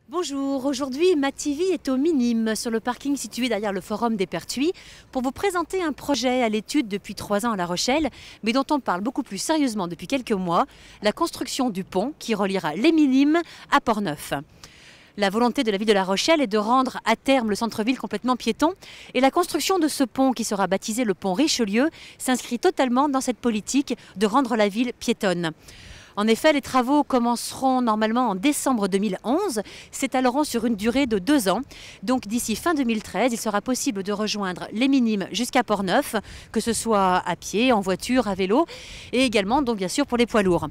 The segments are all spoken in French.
Bonjour, aujourd'hui Mativi est au Minime sur le parking situé derrière le Forum des Pertuis pour vous présenter un projet à l'étude depuis 3 ans à La Rochelle, mais dont on parle beaucoup plus sérieusement depuis quelques mois, la construction du pont qui reliera les Minimes à Portneuf. La volonté de la ville de La Rochelle est de rendre à terme le centre-ville complètement piéton et la construction de ce pont qui sera baptisé le pont Richelieu s'inscrit totalement dans cette politique de rendre la ville piétonne. En effet, les travaux commenceront normalement en décembre 2011, s'étaleront sur une durée de 2 ans. Donc d'ici fin 2013, il sera possible de rejoindre les Minimes jusqu'à Portneuf, que ce soit à pied, en voiture, à vélo, et également donc bien sûr pour les poids lourds.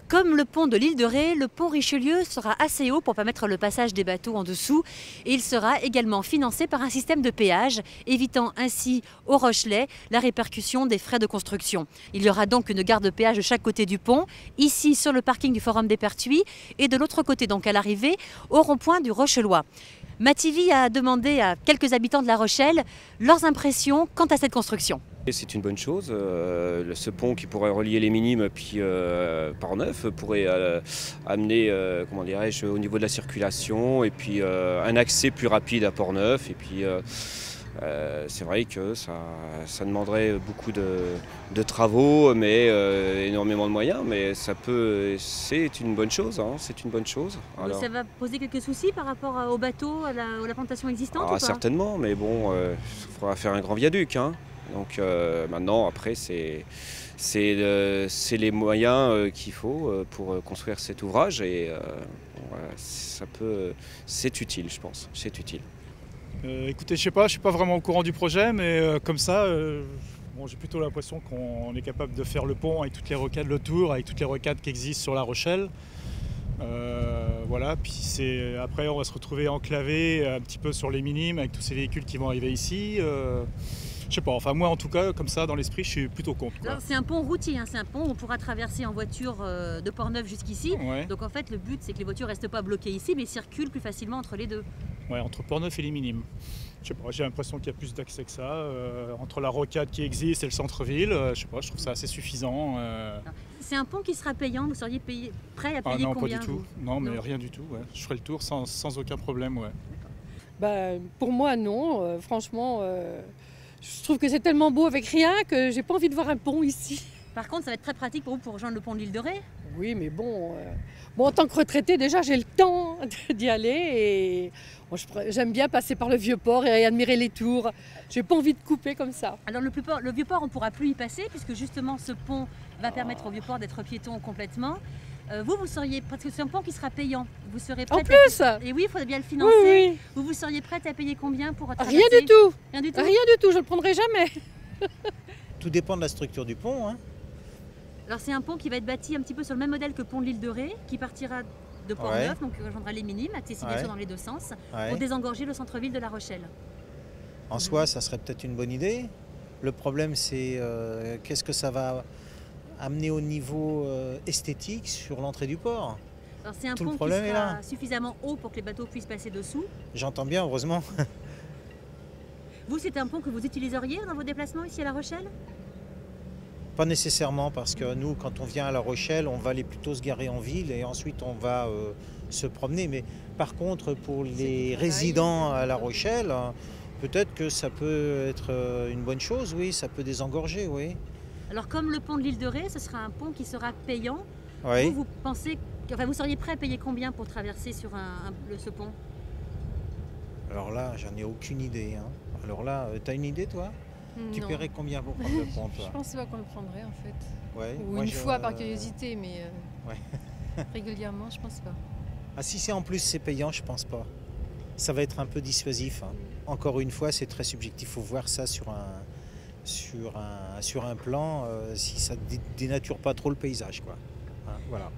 Comme le pont de l'île de Ré, le pont Richelieu sera assez haut pour permettre le passage des bateaux en dessous et il sera également financé par un système de péage, évitant ainsi aux Rochelais la répercussion des frais de construction. Il y aura donc une gare de péage de chaque côté du pont, ici sur le parking du Forum des Pertuis et de l'autre côté donc à l'arrivée au rond-point du Rochelois. Mativi a demandé à quelques habitants de La Rochelle leurs impressions quant à cette construction. C'est une bonne chose. Ce pont qui pourrait relier les Minimes puis Portneuf pourrait amener, comment dirais-je, au niveau de la circulation et puis un accès plus rapide à Portneuf. Et puis c'est vrai que ça demanderait beaucoup de travaux, mais énormément de moyens. Mais c'est une bonne chose. Hein, c'est une bonne chose. Alors, ça va poser quelques soucis par rapport aux bateaux, à la plantation existante ou pas ? Certainement, mais bon, il faudra faire un grand viaduc. Hein. Donc maintenant, après, c'est les moyens qu'il faut pour construire cet ouvrage et c'est utile, je pense. C'est utile. Écoutez, je suis pas vraiment au courant du projet, mais comme ça, j'ai plutôt l'impression qu'on est capable de faire le pont avec toutes les rocades autour, avec toutes les rocades qui existent sur La Rochelle. Voilà, puis après on va se retrouver enclavé un petit peu sur les Minimes avec tous ces véhicules qui vont arriver ici. Je sais pas, enfin moi en tout cas, comme ça dans l'esprit, je suis plutôt contre. C'est un pont routier, hein, c'est un pont où on pourra traverser en voiture de Portneuf jusqu'ici. Ouais. Donc en fait le but c'est que les voitures ne restent pas bloquées ici mais circulent plus facilement entre les deux. Ouais, entre Portneuf et les Minimes. Je sais pas, j'ai l'impression qu'il y a plus d'accès que ça. Entre la rocade qui existe et le centre-ville, je sais pas, je trouve ça assez suffisant. C'est un pont qui sera payant, vous seriez prêt à payer non, combien pas du tout. Non, mais rien du tout. Ouais. Je ferai le tour sans aucun problème. Ouais. Pour moi, non. Franchement, je trouve que c'est tellement beau avec rien que j'ai pas envie de voir un pont ici. Par contre, ça va être très pratique pour vous pour rejoindre le pont de l'île de Ré. Oui, mais bon, en tant que retraitée, déjà, j'ai le temps d'y aller. Et j'aime bien passer par le Vieux-Port et admirer les tours. J'ai pas envie de couper comme ça. Alors le Vieux-Port, on ne pourra plus y passer puisque justement ce pont va permettre au Vieux-Port d'être piéton complètement. Vous seriez, parce que c'est un pont qui sera payant, vous serez prête en plus Et oui, il faudrait bien le financer. Oui. Vous seriez prête à payer combien pour traverser ? Rien du tout. Rien du tout. Rien du tout, je le prendrai jamais. Tout dépend de la structure du pont. Hein. Alors c'est un pont qui va être bâti un petit peu sur le même modèle que le pont de l'île de Ré, qui partira de Portneuf, donc rejoindra les Minimes, accessible bien sûr dans les deux sens, pour désengorger le centre-ville de La Rochelle. En soi, ça serait peut-être une bonne idée. Le problème, c'est qu'est-ce que ça va amener au niveau esthétique sur l'entrée du port. Alors c'est un pont qui sera suffisamment haut pour que les bateaux puissent passer dessous. J'entends bien, heureusement. Vous, c'est un pont que vous utiliseriez dans vos déplacements ici à La Rochelle ? Pas nécessairement, parce que nous, quand on vient à La Rochelle, on va aller plutôt se garer en ville et ensuite on va se promener. Mais par contre, pour les résidents à La Rochelle, peut-être que ça peut être une bonne chose, oui, ça peut désengorger, oui. Alors comme le pont de l'île de Ré, ce sera un pont qui sera payant. Oui. Vous pensez, vous seriez prêt à payer combien pour traverser sur ce pont ? Alors là, j'en ai aucune idée. Hein. Alors là, t'as une idée, toi ? Tu paierais combien pour prendre le pont, toi ? Je pense pas qu'on le prendrait, en fait. Ouais. Ou une fois par curiosité, mais régulièrement, je pense pas. Ah, si c'est en plus c'est payant, je pense pas. Ça va être un peu dissuasif. Hein. Encore une fois, c'est très subjectif. Il faut voir ça sur un plan, si ça dénature pas trop le paysage, quoi. Hein, voilà.